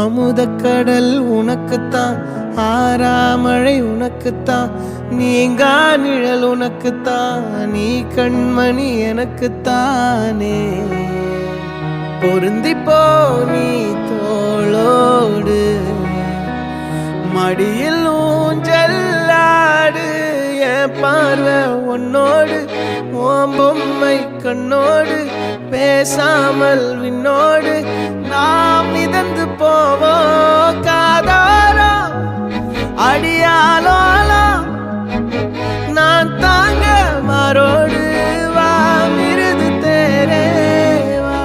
அமுதக்கடல் உனக்குத்தான், ஆறாமழை உனக்குத்தான், நீங்கா நிழல் உனக்குத்தான், நீ கண்மணி எனக்குத்தானே. பொருந்திப்போ நீ தோளோடு, மடியில் ஊஞ்சல்லாடு, என் பார்வை உன்னோடு, ஓம் பொம்மை கண்ணோடு, பேசாமல் விண்ணோடு நாம் மிதந்து போவோம் காதாரோ அடியாலோலோ. நான் தாங்க மாரோடு வா மிருது தேரே வா.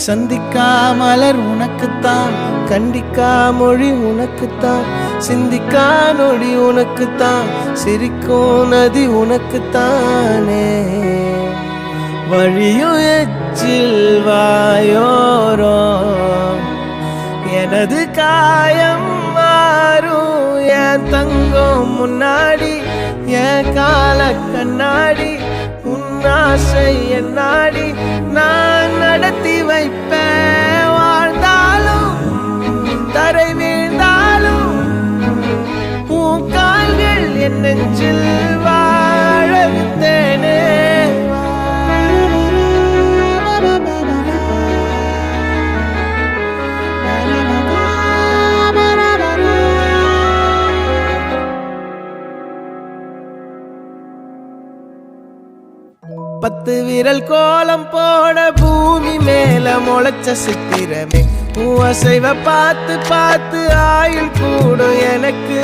சந்திக்கா மலர் உனக்குத்தான், கண்டிக்கா மொழி உனக்குத்தான், சிந்திக்கா நொடி உனக்குத்தான், சிரிக்கும் நதி உனக்குத்தானே. வழியும் எச்சில் வாயோரோ எனது காயம் மாறும், என் தங்கம் முன்னாடி என் கால கண்ணாடி, உன் ஆசை என் நாடி நான் நடத்தி வைப்பேன். வாழ்ந்தாலும் தரை வீழ்ந்தாலும் உன் கால்கள் என் நெஞ்சில் வாழ விட்டேனே. பத்து விரல் கோலம் போட பூமி மேல முளைச்ச சித்திரமே, அசைவ பார்த்து பார்த்து ஆயுள் கூடும் எனக்கு.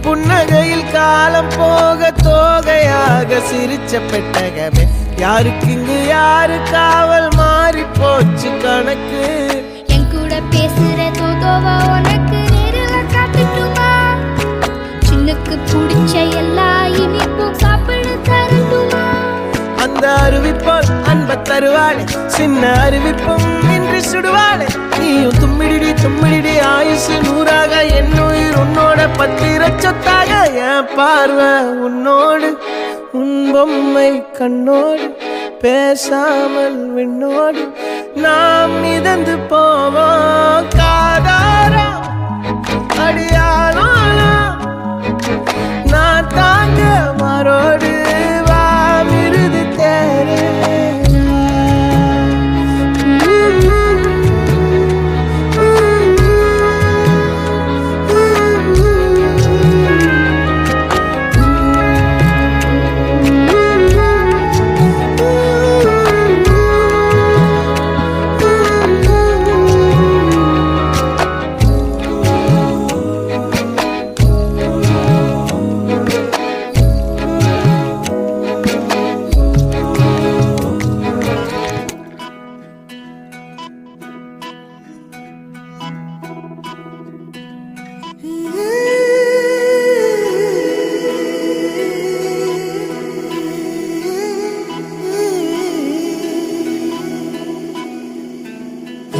புன்னகையில் காலம் போக தோகையாக சிரிச்ச பெட்டகமே, யாருக்கு இங்கு யாரு காவல் மாறி போச்சு கணக்கு. என் கூட பேசுற தோதோவா உனக்கு நேரில் காட்டுமா, சின்னுக்கு பிடிச்ச எல்லா இனிப்பும் சாப்பிட தரட்டுமா. அந்த அறிவிப்போல் அன்ப தருவாளே, சின்ன அறிவிப்பும் இன்று சுடுவாளே. நீயும் தும்மிடி தும்மிடி ஆயுசு நூறாக, என் உயிர் உன்னோட பத்திர சொத்தாக. என் பார்வை உன்னோடு, உன் பொம்மை கண்ணோடு, பேசாமல் விண்ணோடு நாம் மிதந்து போவோம் காதாரோ அடியாலோ. நான் தாங்க மாரோடு வா மிருது தேரே.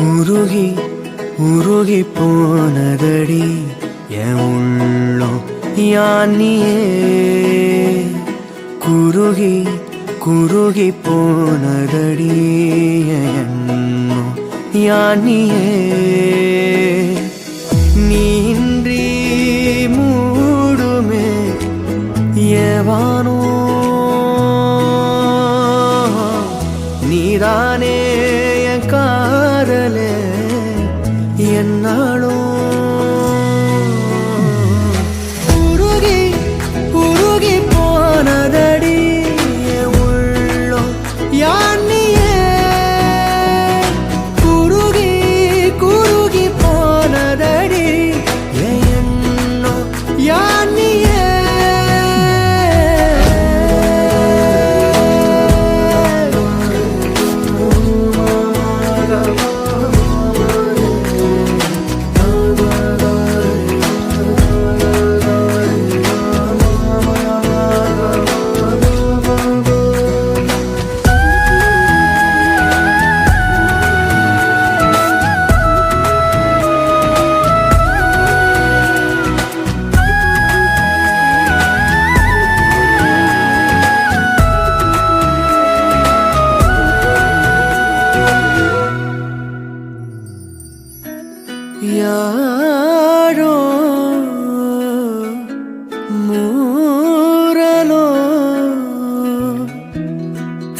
உருகி உருகி போனதடி என் உள்ளம் யானியே, குருகி குருகி போனதடி எண்ணம் யானியே. நீன்றி மூடுமே ஏவானோ, நீதானே என் காதலே என்னாலும். உருகி உருகி போனதடி உள்ளம் யானியே, குருகி குருகி போனதடி எண்ணம் யானியே.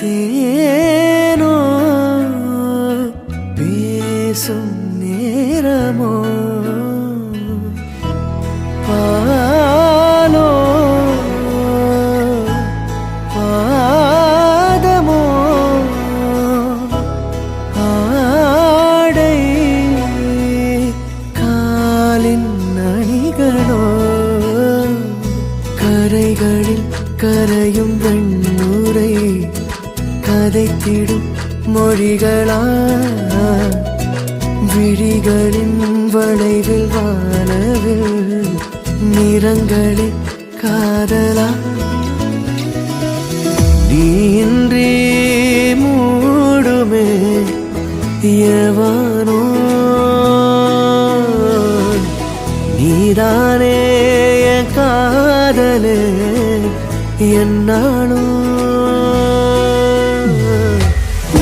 தேனோ பேசும் நேரமோ பாலோ பாதமோ ஆடை காலின் அணிகளோ கரைகளில் கரையும் வெண்ணுரை கதைத்திடும் மொழிகளா விழிகளின் வளைவில் வானவில் நிறங்களில் காதலா நீன்றி மூடுமே எவனோ நீதானே என் காதலே என்னாலும்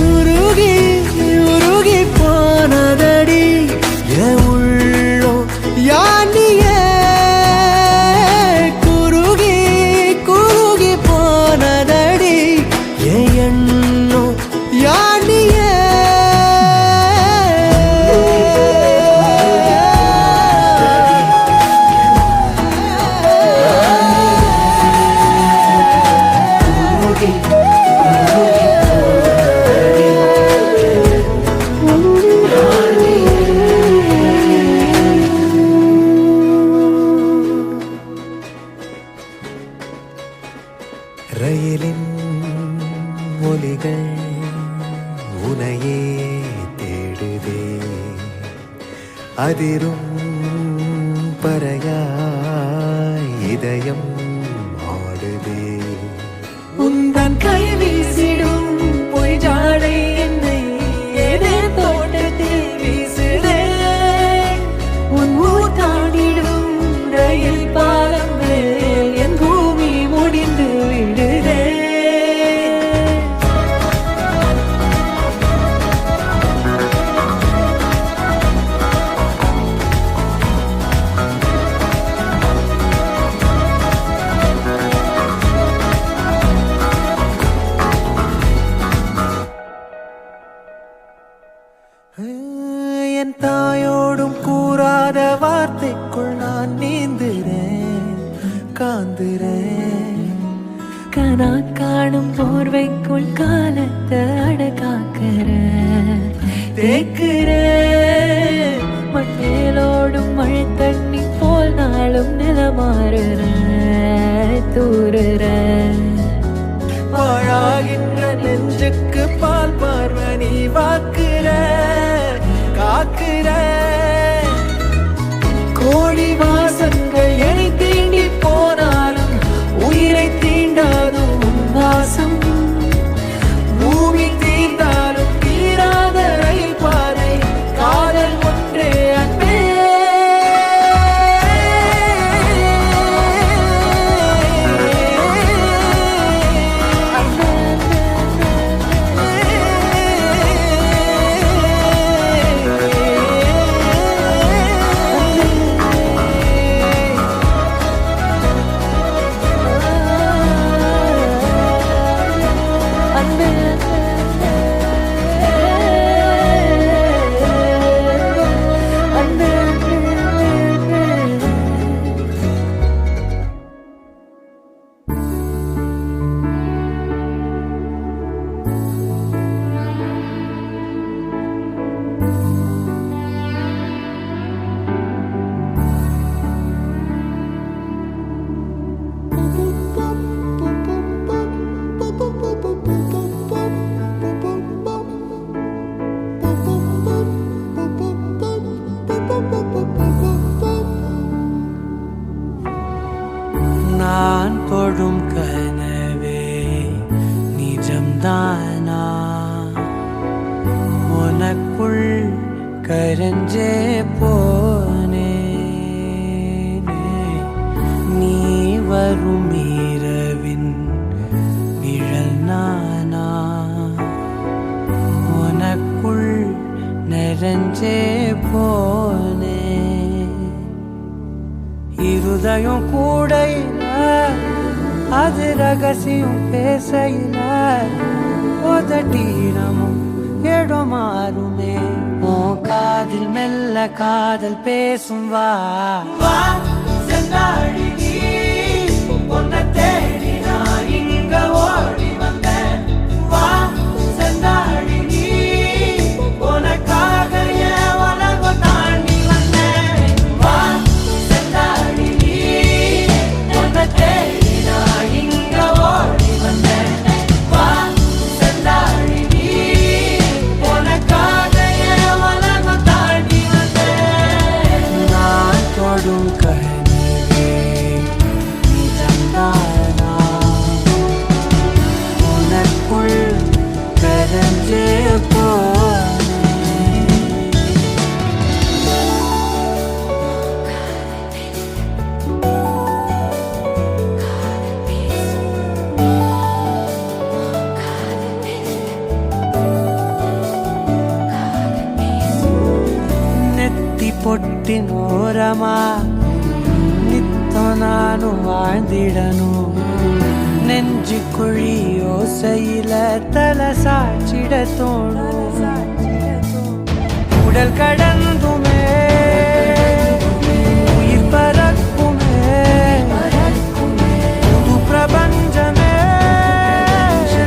உருகி உருகி போனதடி என் உள்ளோ யானியே குருகி குருகி போனதடி என் எண்ணோ யானியே ரயிலின் ஒலிகள் உனையே தேடுதே அதிரும் பறையாய் இதயம் ஆடுதே உந்தன் கை வீசிடும் பொய் ஜாடை என்னை ஏதே தோட்டத்தில் வீசுதே உன் ஊர் தாண்டிடும் ரயில் பாலம் மேல் என் பூமி முடிந்து விடுதே என் தாயோடும் கூறாத வார்த்தைக்குள் நான் நீந்துறேன் காந்துறேன் கனா காணும் போர்வைக்குள் காலத்தை அடக்காக்கிற தேக்குற மண்ணேலோடும் மழை தண்ணி போல் நாளும் நிலமாறுற தூறுற பாழாகின்ற நெஞ்சுக்கு பால் பார்வனி வாக்குற காக்குற கோடி வாசங்கள் என்னை தீண்டி போனாலும் உயிரை தீண்டாதும் உன் வாசம் பூமி தீர்ந்தாலும் தீராத ரயில் பாதை காதல் ஒன்றே அன்பே நான் தொடும் கனவே நிஜம்தானா உனக்குள் கரஞ்சே போனே நீ வரும் இரவின் நிழல் நானா உனக்குள் நிறைஞ்சே போனே இருதயம் கூடையில அது ரகசியம் பேசையில தீரமும் இடமாறுமே ஓ காதில் மெல்ல காதல் பேசும் வா வா செந்தாழி நீ உன்னை தேடி நான் இங்க ஓடி வந்தேன் வா செந்தாழி நீ உனக்காக என் உலகம் தாண்டி வந்தேன் வா செந்தாழி நீ உன்னை தேடி நான் இங்க ஓடி வந்தேன் வா செந்தாழி நீ உனக்காக என் உலகம் தாண்டி வந்தேன் நான் தொடும் கனவே நிஜம்தானா உனக்குள் கரைஞ்சே போனேன் நெத்தி பொட்டின் ஓரமா நித்தம் நானும் வாழ்ந்திடணும் நெஞ்சு குழி ஓசையில தலை சாச்சிட தோணும் உடல் கடந்துமே உயிர் பறக்குமே புது பிரபஞ்சமே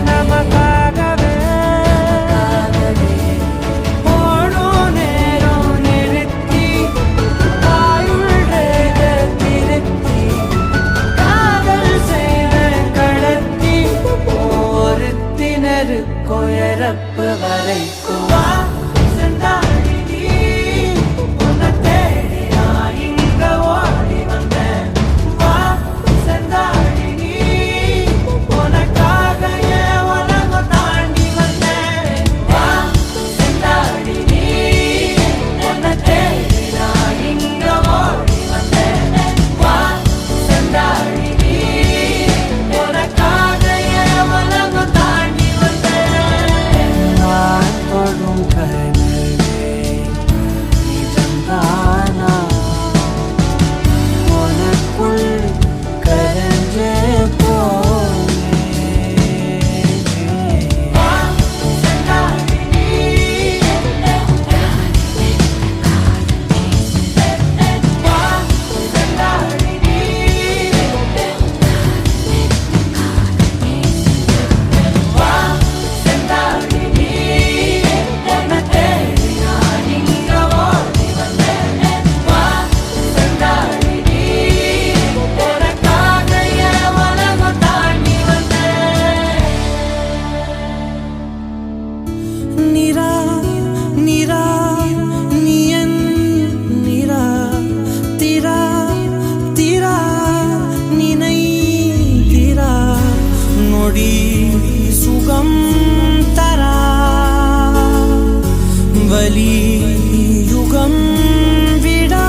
நமக்காகவே ஓடும் நேரம் நிறுத்தி ஆயுள் ரேக திருத்தி காதல் செய்த கடத்தி ஒருத்தினருக்கு இறப்பு வரைக்கும் வா செந்தாழி நீ உன்னை தேடி நான் இங்க ஓடி வந்தேன் வா செந்தாழி நீ உனக்காக என் உலகம் தாண்டி வந்தேன் வா செந்தாழி நீ உன்னை தேடி நான் இங்க ஓடி வந்தேன் வா செந்தாழி நீ உனக்காக என் உலகம் தாண்டி வந்தேன் நான் தொடும் கனவே நிஜம்தானா உனக்குள் கரைஞ்சே போனேன் வா செந்தாழி நீ வா செந்தாழி நீ வா செந்தாழி நீ உன்னை தேடி நான் இங்க ஓடி வந்தேன் வா செந்தாழி நீ உனக்காக என் உலகம் தாண்டி வந்தேன் நிரா நிரா நீ என் நிரா திரா திரா நினை திரா நொடி சுகம் தரா வலி யுகம் விடா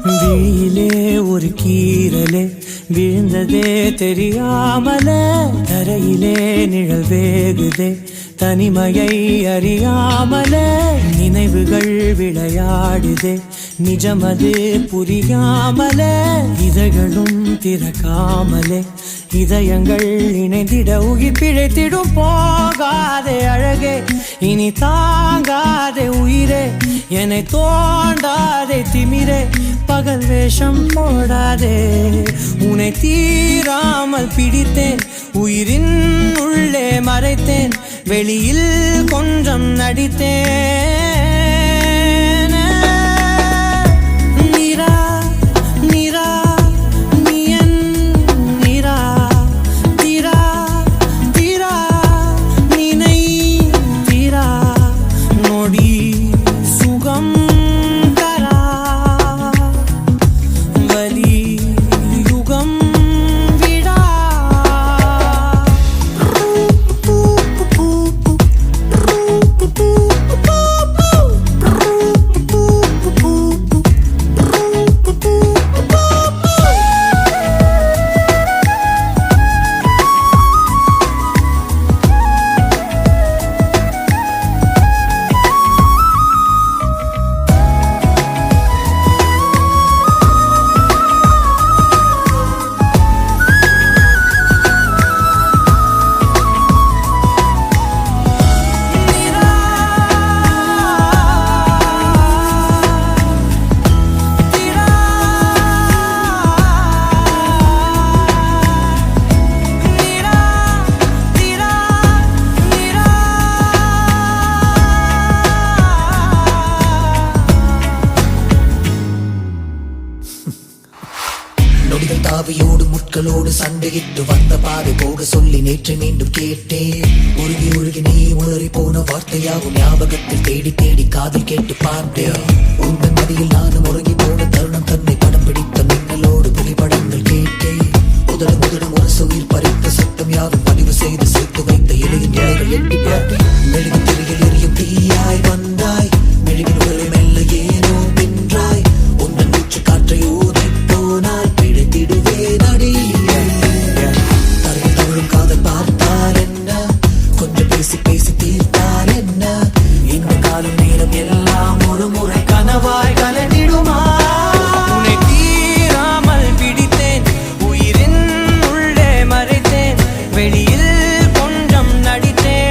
விழியிலே ஒரு கீரலே விழுந்ததே தெரியாமலே தரையிலே நிழல் வேகுதே தனிமையை அறியாமலே நினைவுகள் விளையாடுதே நிஜமது புரியாமலே இதழ்களும் திறக்காமலே இதயங்கள் இணைந்திட உயிர் பிழைத்திடும் போகாதே அழகே இனி தாங்காதே உயிரே என்னை தோண்டாதே திமிரே பகல் வேஷம் போடாதே உன்னை தீராமல் பிடித்தேன் உயிரின் உள்ளே மறைத்தேன் வெளியில் கொஞ்சம் நடித்தேன் நிரா நிரா நீ என் நிரா திரா திரா நினை திரா நொடி சுகம் தரா வலி யுகம் விடா முட்களோடு சண்டையிட்டு வந்த பாதை போக சொல்லி நேற்று மீண்டும் கேட்டேன். உருகி உருகி நீ உளறி போன வார்த்தையாகும் ஞாபகத்தில் தேடி தேடி காதில் கேட்டு பார்த்தேன். உங்கள் மதியில் நானும் உறங்கி போன தருணம் தன்னை படம் பிடித்த மின்னலோடு புகைப்படங்கள் கேட்டேன். முதலும் முதலும் ஒரு உயிர் பறித்த சத்தம் யாரும் பதிவு செய்து சேர்த்து வைத்த இலையின் இலைகள் எட்டி பார்த்தேன். மெழுகின் திரையில் எரியும் தீயாய் வந்தாய், மெழுகின் உடலை மெல்ல ஏனோ வென்றாய். உந்தன் மூச்சு காற்றை ஊதி போனால் பிழைத்திடுவே நடி. தரையில் தவழும் காதல் பார்த்தால் என்ன, கொஞ்சம் பேசி பேசி தீர்த்தால் என்ன, இந்த காலம் நேரம் எல்லாம் ஒரு முறை கனவாய் கலந்திடுமா? உன்னை தீராமல் பிடித்தேன், உயிரின் உள்ளே மறைத்தேன், வெளியில் கொஞ்சம் நடித்தேன்.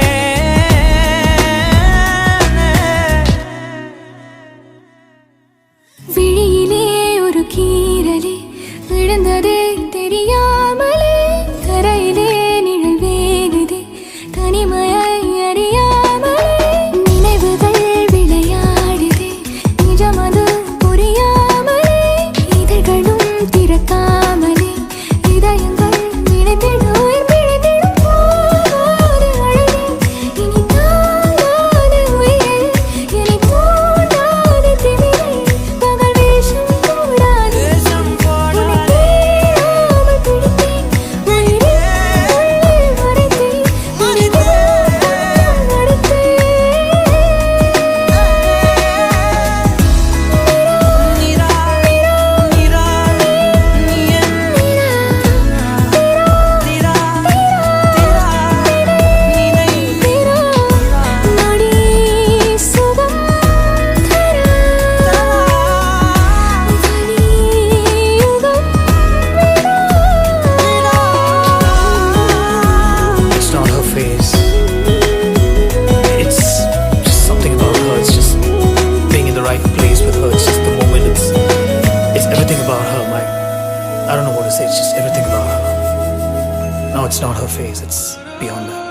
விழியிலே ஒரு கீறலே விழுந்ததே தெரியாமலே, கரையிலே நிழல் வேகுதே தனிமையை அறியாமலே, நினைவுகள் விளையாடுதே நிஜமது புரியாமலே, இதழ்களும் திறக்காமலே இதயங்கள் நினைத்திடும் உயிர் பிழைத்திடும் போகாது அழகே. இனி தாங்காது உயிரே, இனி தோன்றாது திமிரே, பகல் வேஷம் போடாது உன்னை தேடாமல் பிடித்தேன், உயிரே உள்ளே மறைத்தேன், உன்னை தான் நடத்தேன். நிரா நிரா நீ என் நிரா நிரா நினை நொடி சுகம் தர வலி யுகம் It's not her face. It's just something about her. It's just being in the right place with her. It's just the moment. It's everything about her. I don't know what to say. It's just everything about her. No, it's not her face. It's beyond that.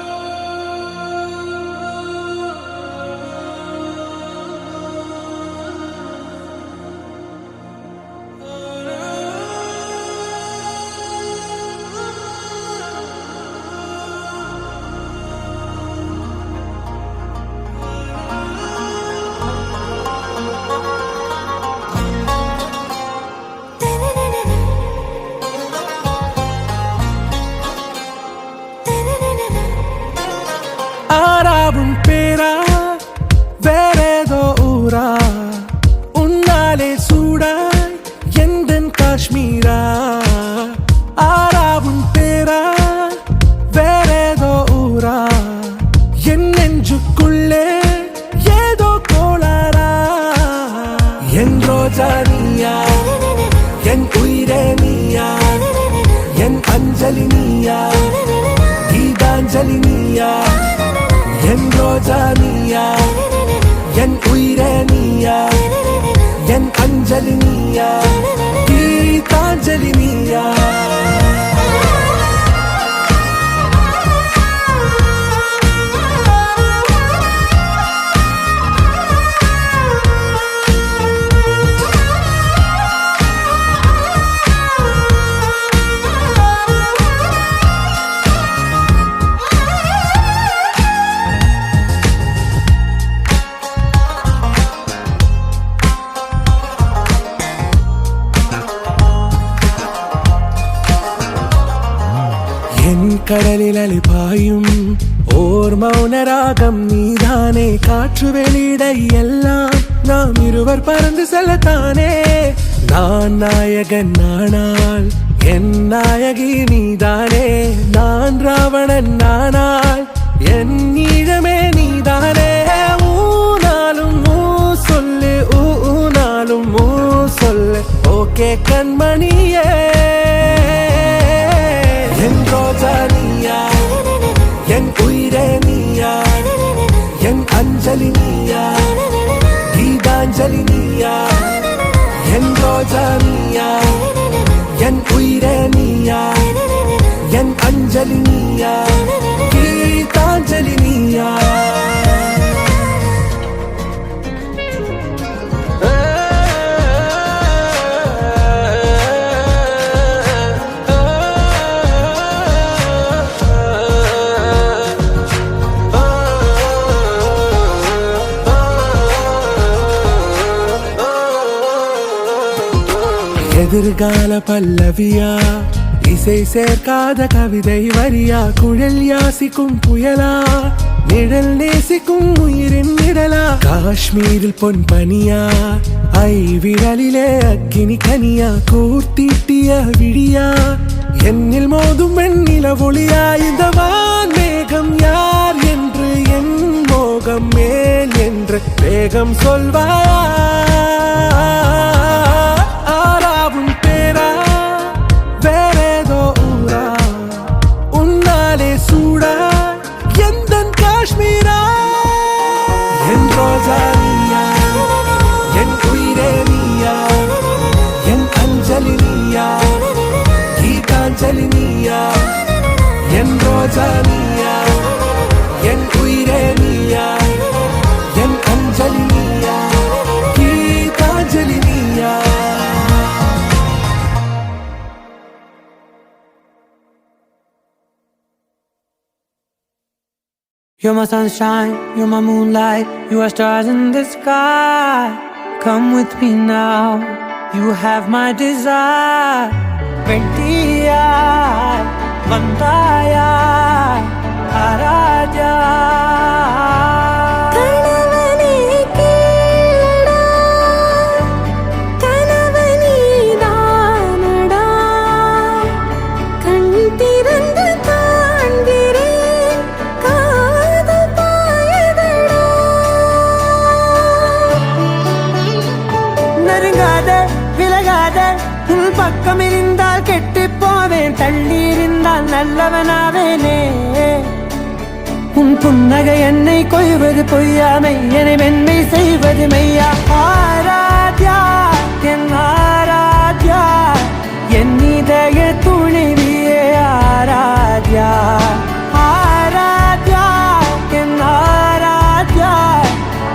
ஆறாவும் பேரா வேறேதோ ஊரா, உன்னாலே சூடாய் எந்தன் காஷ்மீரா. ஆறாவும் பேரா வேறேதோ ஊரா, என் நெஞ்சுக்குள்ளே ஏதோ கோளாரா. என் ரோஜா நீயா, என் உயிரே நீயா, என் அஞ்சலி நீயா, கீதாஞ்சலி நீயா. என் ரோஜா நீயா, என் உயிரே நீயா, என் அஞ்சலி நீயா, கீதாஞ்சலி நீயா. என் கடலில் அலைபாயும் ஓர் மௌனராகம் நீதானே, காற்று வெளியிட எல்லாம் நாம் இருவர் பறந்து செல்லத்தானே. நான் நாயகன் நானால் என் நாயகி நீதானே, நான் ராவணன் நானால் என் ஈழமே நீதானே. ஊனாலும் ஊ சொல்லு, ஊனாலும் ஊ சொல்லு, ஓகே கண்மணியே. என் ரோஜா நீயா, என் உயிரே நீயா, என் அஞ்சலி நீயா, கீதாஞ்சலி நீயா. என் ரோஜா நீயா, என் உயிரே நீயா, என் அஞ்சலி நீயா, கீதாஞ்சலி நீயா. எதிர்கால பல்லவியா, இசை சேர்க்காத கவிதை வரியா, குழல் யாசிக்கும் புயலா, நிழல் நேசிக்கும் உயிரின் நிழலா, காஷ்மீரில் பொன் பனியா, ஐ விரலிலே அக்கினி கனியா, கூர்த்தீட்டிய விழியா, என்னில் மோதும் வெண்ணில ஒளியா, இந்த வான்மேகம் யார் என்று, என் மோகம் மேல் என்று வேகம் சொல்வாயா, ஆராவும் பேரா வேறேதோ ஊரா, உன்னாலே சூடா எந்தன் காஷ்மீரா, என் ரோஜா நீயா, என் உயிரே நீயா, என் அஞ்சலி நீயா, கீதாஞ்சலி நீயா, என் ரோஜா நீயா, என் உயிரே நீயா, என் அஞ்சலி நீயா, கீதாஞ்சலி நீயா. You're my sunshine, you're my moonlight, you are stars in the sky. Come with me now, you have my desire. Vendiya, Vandaya, Araja. கணவனே கேளடா, கணவனே தானடா, கண் திறந்து காண்கிறேன், காதல் பாயதடா. நெருங்காத விலகாத உன் பக்கம் இருந்தால் கெட்டுப் போவேன், தள்ளி இருந்தால் நல்லவனாவேனே. உன் புன்னகை என்னை கொய்வது பொய்யாமை, என்னை மென்மை செய்வது மெய்யா. ஆராத்யா என் ஆராத்யா, என் இதய துணிவியே ஆராத்யா. ஆராத்யா என் ஆராத்யா,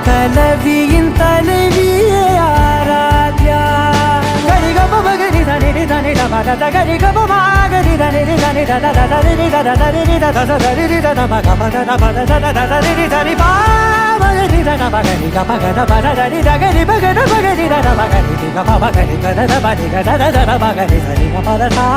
கலவியின் தலைவியே ஆராத்யா. கரிகப மகரி தனி தனி டபத கரிகப மகரி தனி தனி தத தரி தத தரி தத தரி தத மகபத தபத தத தரி தரி பா மகரி தத மகரி கபகத பத தரி தகரி பகத மகரி தத மகரி கப மகரி தத பதி தத தத மகரி தரி கபத சா.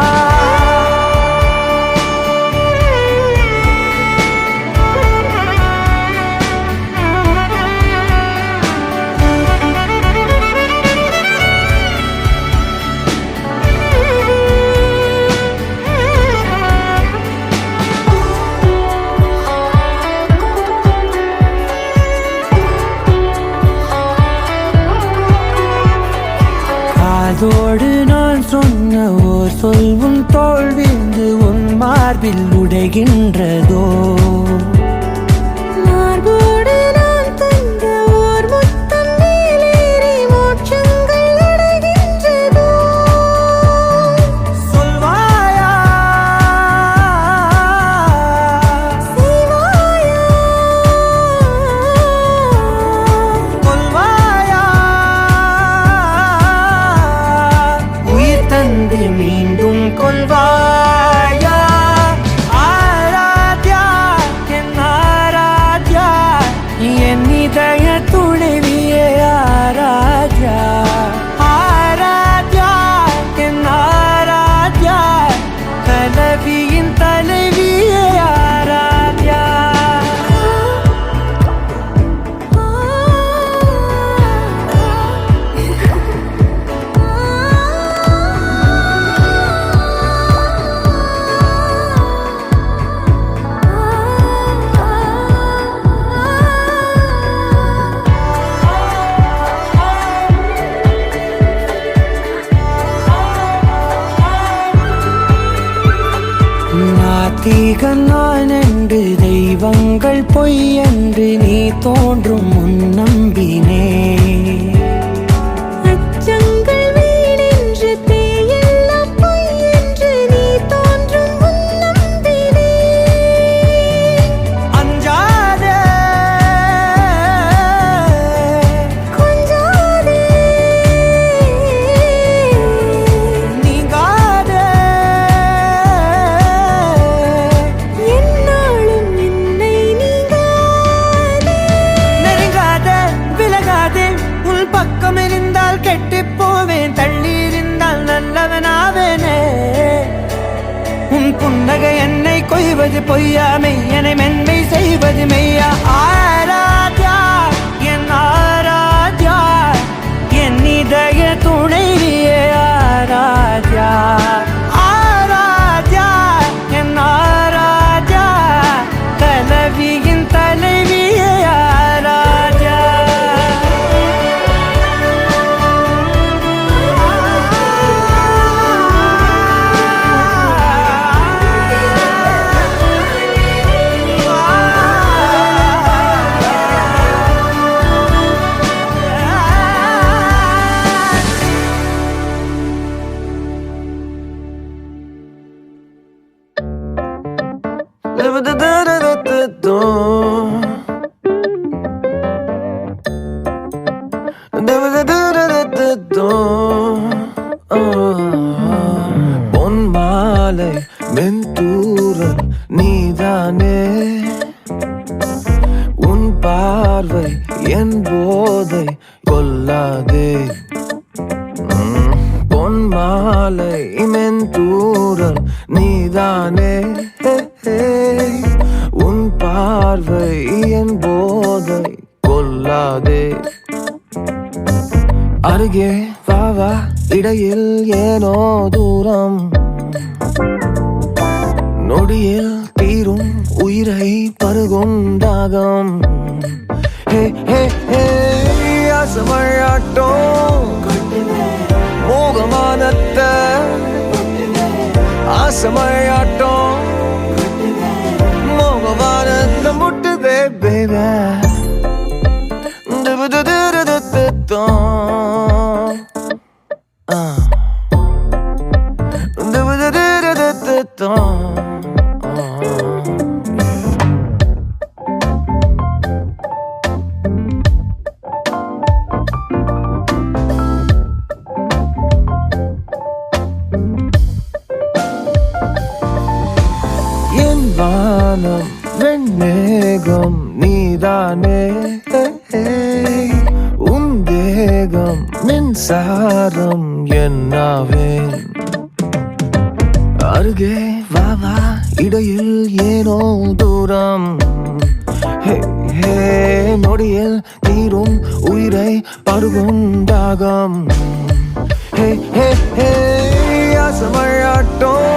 அதோடு நான் சொன்ன ஓர் சொல்வும் தோல்விந்து உன் மார்பில் உடைகின்றதோ. மார்போடு நான் தந்த ஓர் முத்தம் மேலேறி மோட்சங்கள் அடைகின்றதோ. சொல்வாயா செய்வாயா கொல்வாயா, உயிர் தந்து மீண்டும் கொல்வாயா. ஆராத்யா என் ஆராத்யா, என் இதய துணைவியே ஆராத்யா. ஆராத்யா என் ஆராத்யா, கலவியின் தலைவியே ஆராத்யா. நாத்திகன் நான் என்று தெய்வங்கள் பொய் என்று நீ தோன்றும் முன் நம்பினே. அச்சங்கள் வீணென்று பேயெல்லாம் பொய் என்று நீ தோன்றும் முன் நம்பினே. அஞ்சாதே கொஞ்சாதே நீங்காதே, என்னாலும் என்னை நீங்காதே. நெருங்காதே விலகாதே செய்வது பொய்யா மெய்யனை மென்மை செய்வது மெய்யா ஆராத்யா என் ஆராத்யா என் இதய துணைவியே ஆராத்யா ஆராத்யா என் ஆராத்யா கலவியின் தலைவியே ஆராத்யா பொன்மாலை மென்தூரல் நீதானே உன் பார்வை என் போதை கொல்லாதே பொன்மாலை மென்தூரல் நீதானே உன் பார்வை என் போதை கொல்லாதே அருகே வாவா இடையில் ஏனோ தூரம் நொடியில் தீரும் உயிரை பருகும் தாகம் ஹே ஹே ஹே ஆசமழாட்டம் மோகமானத்த ஆசமழாட்டம் மோகமானத்த முட்டுதே பேபே என் வானம் வெண்மேகம் நீதானே உன் தேகம் மின்சாரம் என்னாவேன் அருகே வாவா இடையில் ஏனோ தூரம் ஹே ஹே நொடியில் தீரும் உயிரை பருகும் தாகம் ஹே ஹே ஹே ஆசமழாட்டம்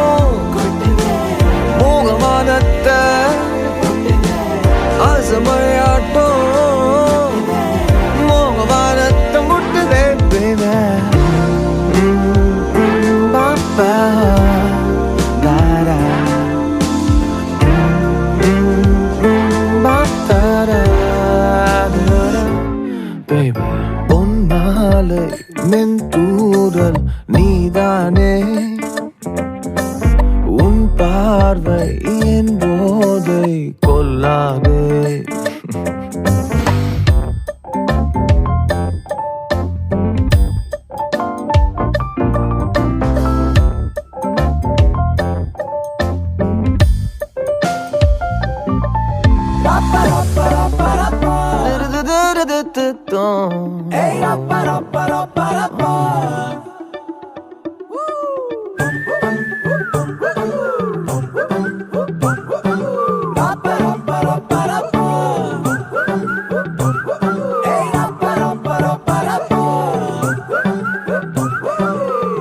மோகமானத்த ஆசமழாட்டம் மோகமானத்த முட்டுதே பேபே பாப்பா தாரா பாத்தாரா பேபே பொன்மாலை மென்தூரல் நீதானே உன் பார்வை என் போதை கொல்லாதே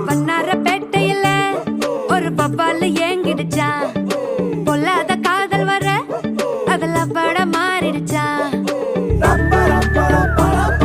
வண்ணாரப்பேட்டையில ஒரு பப்பால ஏங்கிடுச்சா பொல்லாத காதல் வர அதுல பட மாறிடுச்சா ரப்ப ரப்ப ரப்ப ரப்ப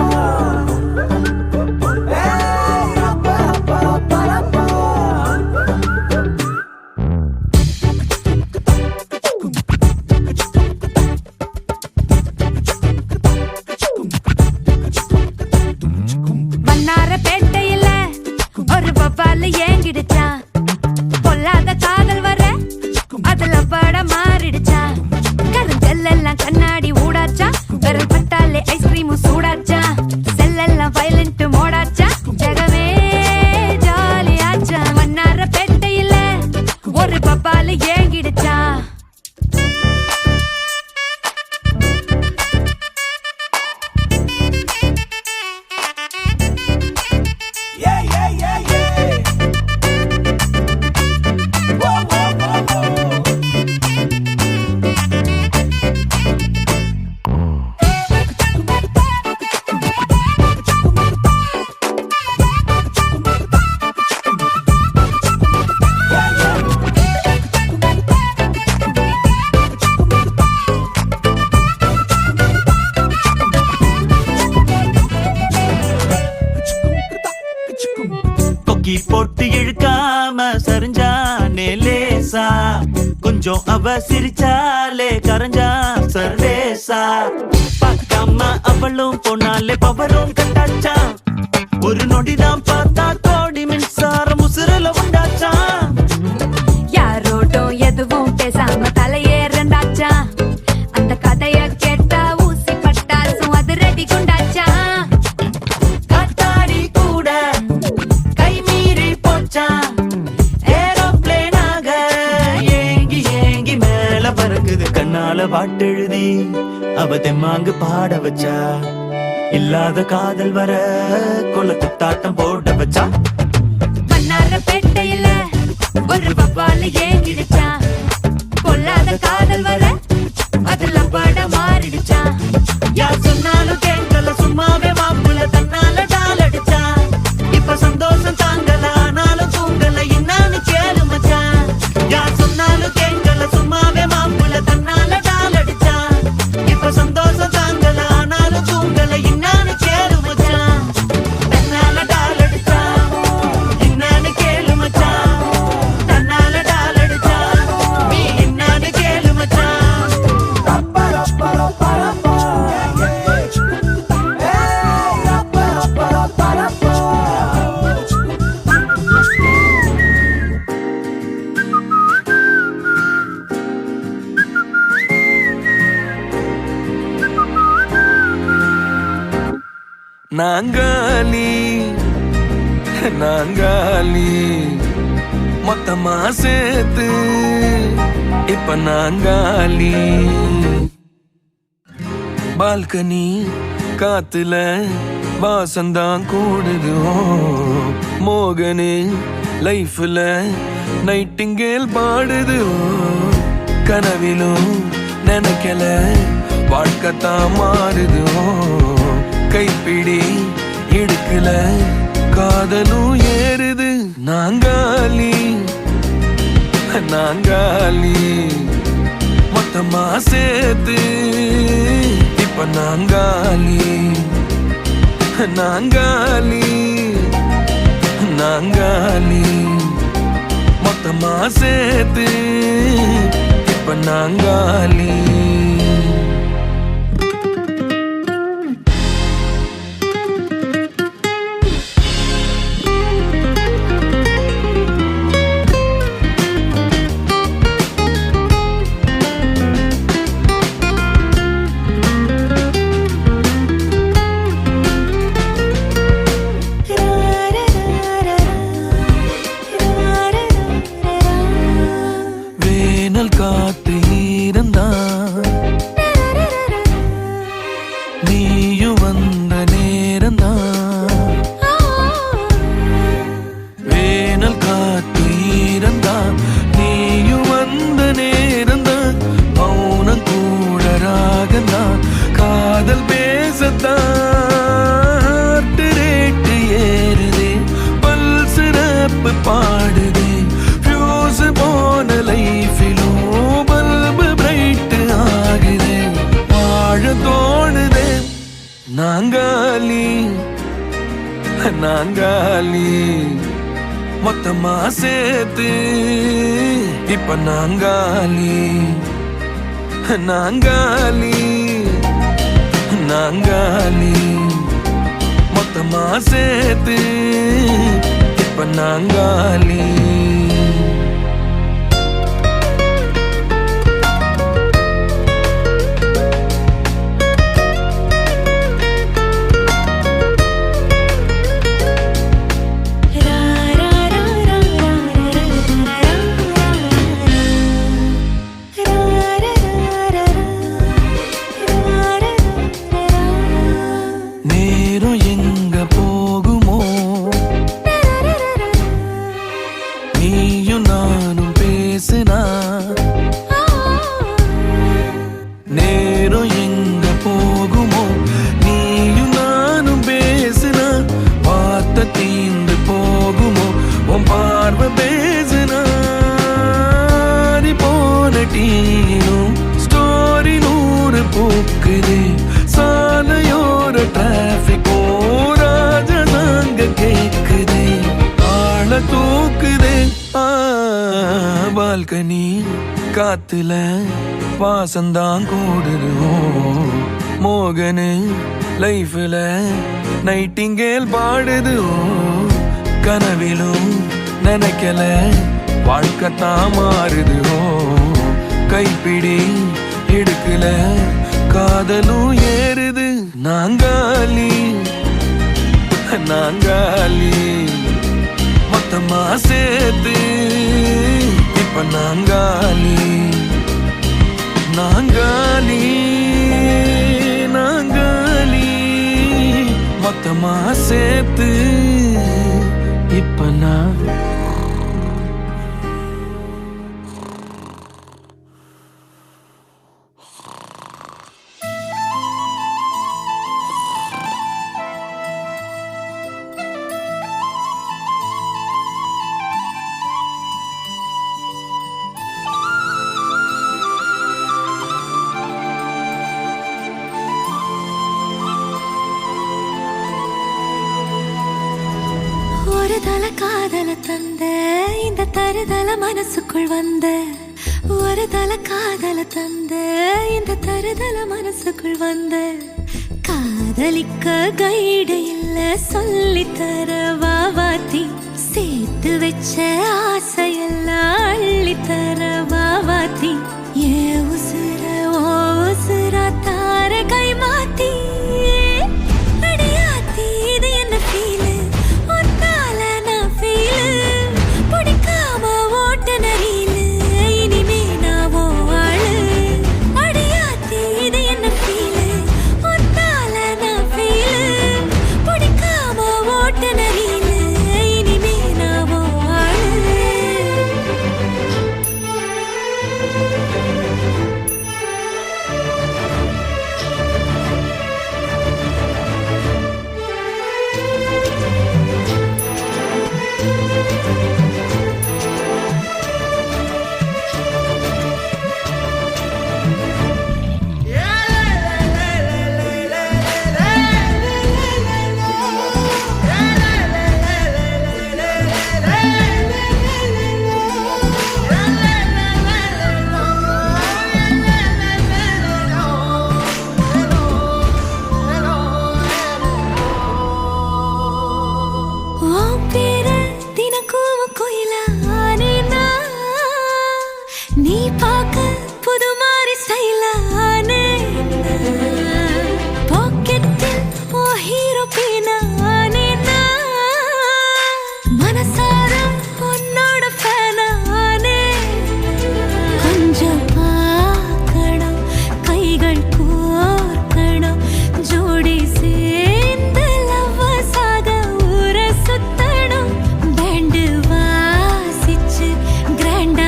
தூக்கி போட்டு இழுக்காம சரிஞ்சானே லேசா, கொஞ்சம் அவ சிரிச்சாலே கரைஞ்சா சர்வேசா. பார்க்காம அவளும் போனாலே பவரும் கண்டாச்சா, ஒரு நொடிதான் பார்த்தா கோடி மின்சாரம் உசுரல உண்டாச்சா. யாரோட்டும் எதுவும் பேசாம தலையேறண்டாச்சா, அந்த கதைய கேட்டா ஊசி பட்டாசும் அது ரெடி குண்டாச்சா. காத்தாடி கூட கை மீறி போச்சா, ஏரோப்ளேனாக ஏங்கி ஏங்கி மேல பறக்குது. கண்ணால பாட்டெழுதி அவ தெம்மாங்கு பாட வச்சா, இல்லாத காதல் வர கொலத்து தாட்டம் போட வச்சா. மன்னார பேட்டையில ஒரு பப்பால ஏங்கிடுச்சா, பொல்லாத காதல் வர அதுல பட மாறிடுச்சா. யார் சொன்னாலும் கேட்கல சும்மாவே மாப்புல தன்னால டால் அடிச்சா. இப்ப சந்தோஷம் தாங்கல ஆனாலும் தூங்கல என்னன்னு கேளு மச்சான். யார் சொன்னாலும் கேட்கல சும்மாவே மாப்புல தன்னால டால் அடிச்சா. இப்ப சந்தோஷம் தாங்கல ஆனாலும் தூங்கல என்னன்னு கேளு மச்சான். தன்னால டால் அடிச்சா என்னன்னு கேளு மச்சான். தன்னால டால் அடிச்சா நீ என்னன்னு கேளு மச்சான். நாங்காலி நாங்காலி மொத்தமா சேர்த்து இப்ப நாங்காலி. பால்கனி காத்துல வாசந்தான் கூடுது. மோகனு லைஃப்ல நைட்டிங்கேல் பாடுது. கனவிலும் நினைக்கல வாழ்க்கைத்தான் மாறுது. கைப்பிடி இடுக்கல காதலும் ஏறுது. நாங்காலி நாங்காலி மொத்தமா சேர்த்து இப்ப நாங்காலி. நாங்காலி நாங்காலி மொத்தமா சேர்த்து இப்ப நாங்காலி. வேனல் காத்து இருந்தா நீயும் வந்த நேரந்தா. வேனல் காத்து இருந்தா நீயும் வந்த நேரந்தா. மௌனம் கூட ராகந்தா காதல் பேசத்தான். ரேட்டு ஏறுதே பல்ஸ் ரப்பு பாடுதே. ஃபியூஸ் போன லைஃபிலும் பல்பு பிரைட் ஆகுதே. வாழ தோணுதே. நாங்காலி நாங்காலி மொத்தமா சேர்த்து இப்ப நாங்காலி. நாங்காலி நாங்காலி மொத்தமா சேர்த்து இப்ப நாங்காலி. நேரம் எங்க போகுமோ நீ பால்கனி காத்துல வாசந்தான் கூடுது மோகனு லைஃப்ல நைட்டிங்கேல் பாடுது கனவிலும் நினைக்கல வாழ்க்கைத்தான் மாறுது கைப்பிடி எடுக்கல காதலும் ஏறுது நாங்காலி நாங்காலி மொத்தமா சேர்த்து இப்ப நாங்காலி நாங்காலி நாங்காலி மொத்தமா சேர்த்து இப்ப நான் ஒரு தல காதல தந்த இந்த தருதல மனசுக்குள் வந்த ஒரு தல காதல தந்த இந்த தருதல மனசுக்குள் வந்த காதலிக்க கைடு இல்ல சொல்லி தர வாவாத்தி சேர்த்து வச்ச ஆசையெல்லாம் அள்ளி தர வாவாத்தி ஏ உசுர ஓ உசுரா தார கை மாத்தி அடியாத்தி இது என்ன ஃபீல் நீ பார்க்க புது மாதிரி ஸ்டைலானே பாக்கெட்டில் ஓ ஹீரோ பீனானே மனசார உன்னோட ஃபேனானே கொஞ்சம் பார்க்கணும் கைகள் கோர்க்கணும் ஜோடி சேர்ந்து லவ்வசாக ஊர சுத்தணும் பேண்டு வாசிச்சு கிராண்டா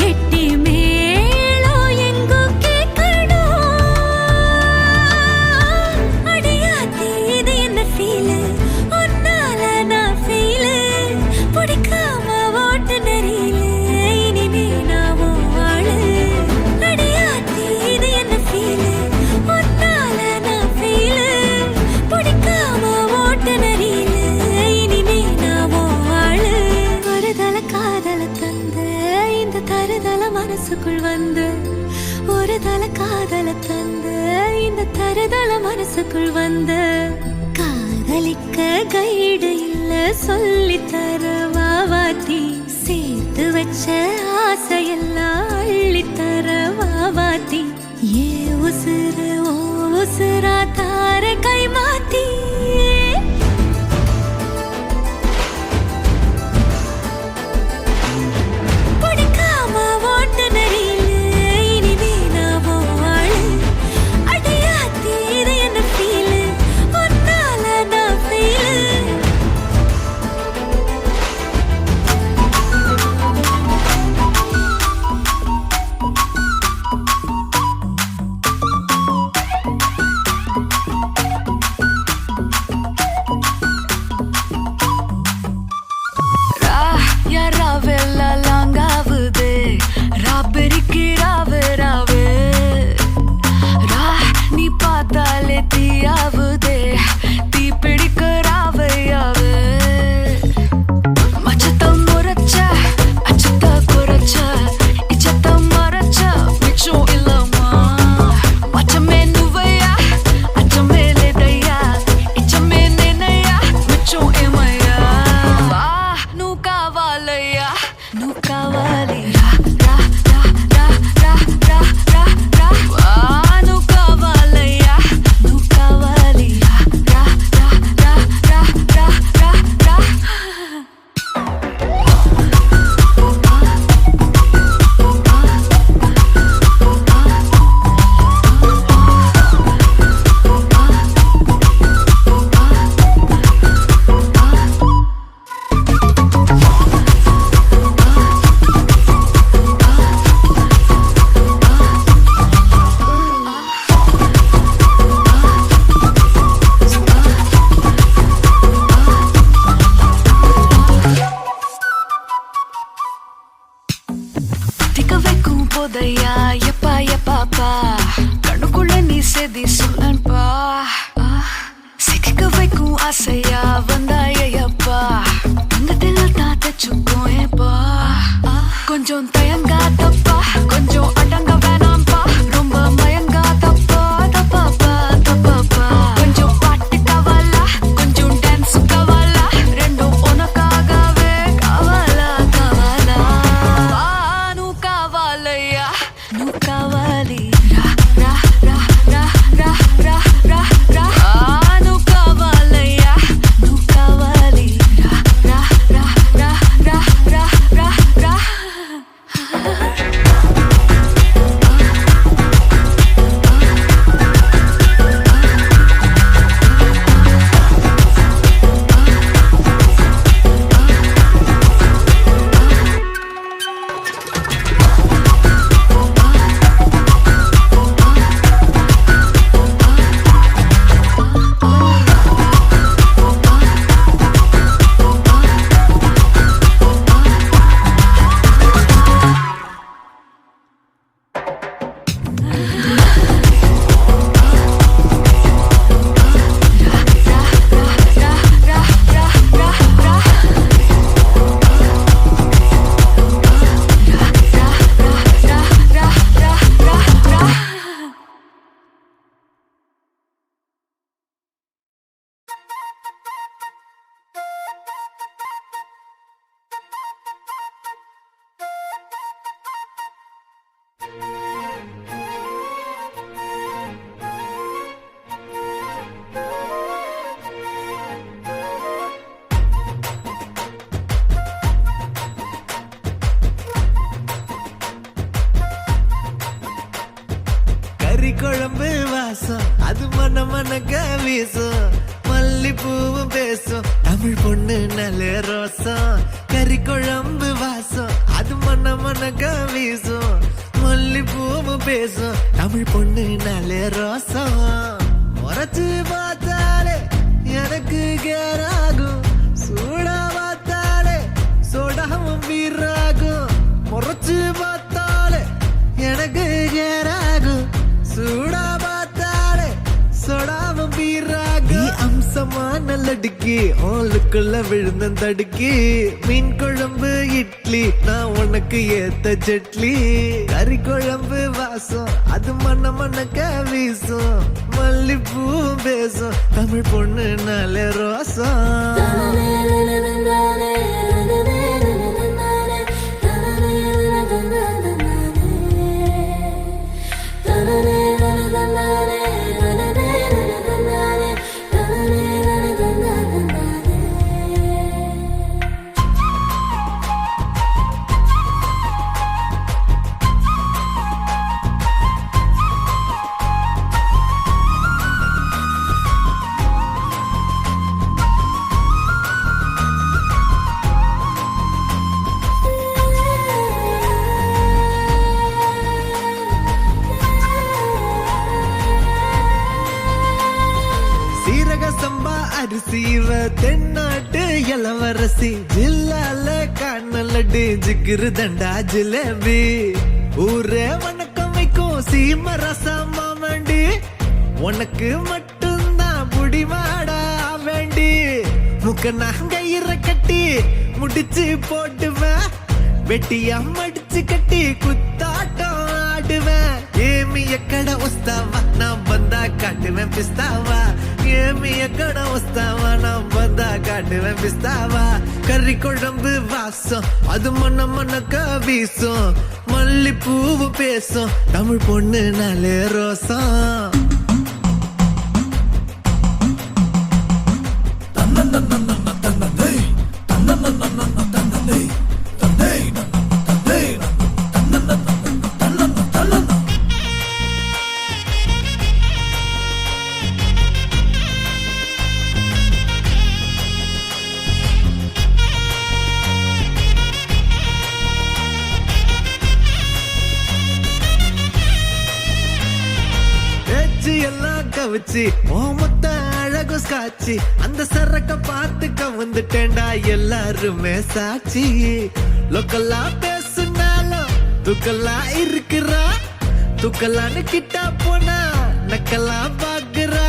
கெட்டி மேளம் எங்கோ கேட்கணும் அடியாத்தி இது என்ன ஃபீல் உன்னால நான் ஃபீல் பிடிக்காம ஓட்டு நெறியில இனிமே நான் ஆளு அடியாத்தி இது என்ன ஃபீல் உன்னால நான் ஃபீல் பிடிக்காம ஓட்டு நெறியில இனிமே நான் ஆளு ஒரு தல காதல தந்த இந்த தருதல மனசுக்குள் வந்து ஒரு தல காதல தந்த இந்த தருதல மனசுக்குள் வந்து காதலிக்க கைடு இல்ல சொல்லி தர வாவாத்தி சேர்த்து வச்ச ஆசையெல்லாம் அள்ளி தர வாவாத்தி ஏ உசுர ஓ உசுரா தார கை மாத்தி அப்பா சிக்க வைக்கும் ஆசையா வந்தாயப்பா தங்கத்தில் தான் தச்சுக்கும் ஏப்பா கொஞ்சம் தயங்காதப்பா கொஞ்சம் அடங்க வேணாம்பா ரொம்ப மயங்காதப்பா தப்பாப்பா தப்பாப்பா கொஞ்சம் பாட்டு கவலா கொஞ்சம் டான்ஸ் கவலா ரெண்டும் உனக்காகவே கவலா கவலா நூ கவலையா நூ கவலி ரா ரா ரா ரா ரா ரா ரா ரா நூ கவலையா நூ கவலி ரா ரா ரா ரா ரா ரா ரா ரா கறி குழம்பு வாசம் அது மன மனக்க வீசும் மல்லிப்பூவும் பேசும் தமிழ் பொண்ணு நல்ல ரோசம் கறி குழம்பு வாசம் அது மன மனக்க வீசும் மல்லிப்பூவும் பேசும் தமிழ் பொண்ணு நல்ல ரோசம் முறைச்சு பார்த்தாலே எனக்கு கேராகும் சூடா பார்த்தாலே சோடாவும் வீராகும் முறைச்சு பார்த்தாலே எனக்கு கேராகும் சூடா பார்த்தாலே சொடாவும் பீராகு அம்சமான லடுக்கி ஆளுக்குள்ள விழுந்த தடுக்கி மீன் குழம்பு இட்லி நான் உனக்கு ஏத்த சட்லி கறி குழம்பு வாசம் அது மன மனக்க வீசும் மல்லிப்பூ பேசும் தமிழ் பொண்ணு நல்ல ரோசம் சீரக சம்பா அரிசிவ தென்னாட்டு இளவரசி ஜில்லால காணலடி ஜிகிரு தண்டா ஜிலேபி ஊரே வணக்கம் வைக்கும் சீம ரசமா வேண்டி உனக்கு மட்டும்தான் புடிவாடா வேண்டி முக்க நாங்கயிற கட்டி முடிச்சு போட்டுவேன் வெட்டியா மடிச்சு கட்டி குத்தாட்டம் ஆடுவேன் ஏமி எக்கட உஸ்தாவா நான் வந்தா காட்டுவேன் பிஸ்தாவா ஏமி எக்கட உஸ்தாவா நான் வந்தா காட்டுவேன் பிஸ்தாவா கறி குழம்பு வாசம் அது மன மனக்க வீசும் மல்லிப்பூவு பேசும் தமிழ் பொண்ணு நல்ல ரோசம் எல்லாம் கவிச்சு ஓமத்த அழகு காட்சி அந்த சரக்க பார்த்து கவுந்துட்டேன்டா எல்லாருமே சாட்சி லோக்கல்லா பேசுனாலும் துக்கல்லா இருக்கிறா துக்கல்லான்னு கிட்ட போனா நக்கல்லா பாக்குறா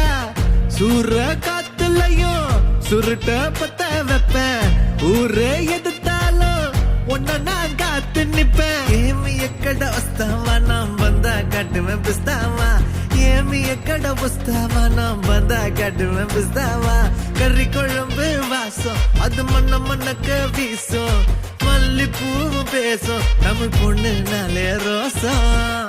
சூற காத்துலயும் சுருட்ட பத்த வைப்பேன் ஊரே எதிர்த்தாலும் உன்ன நான் காத்து நிப்பேன் ஏமி எக்கட வஸ்தாவா நான் வந்தா காட்டுவேன் பிஸ்தாவா ஏமி எக்கட வஸ்தாவா நான் வந்தா காட்டுவேன் பிஸ்தாவா கறி குழம்பு வாசம் அது மண்ணக்க வீசும் மல்லிப்பூவும் பேசும் தமிழ் பொண்ணு நாளே ரோசம்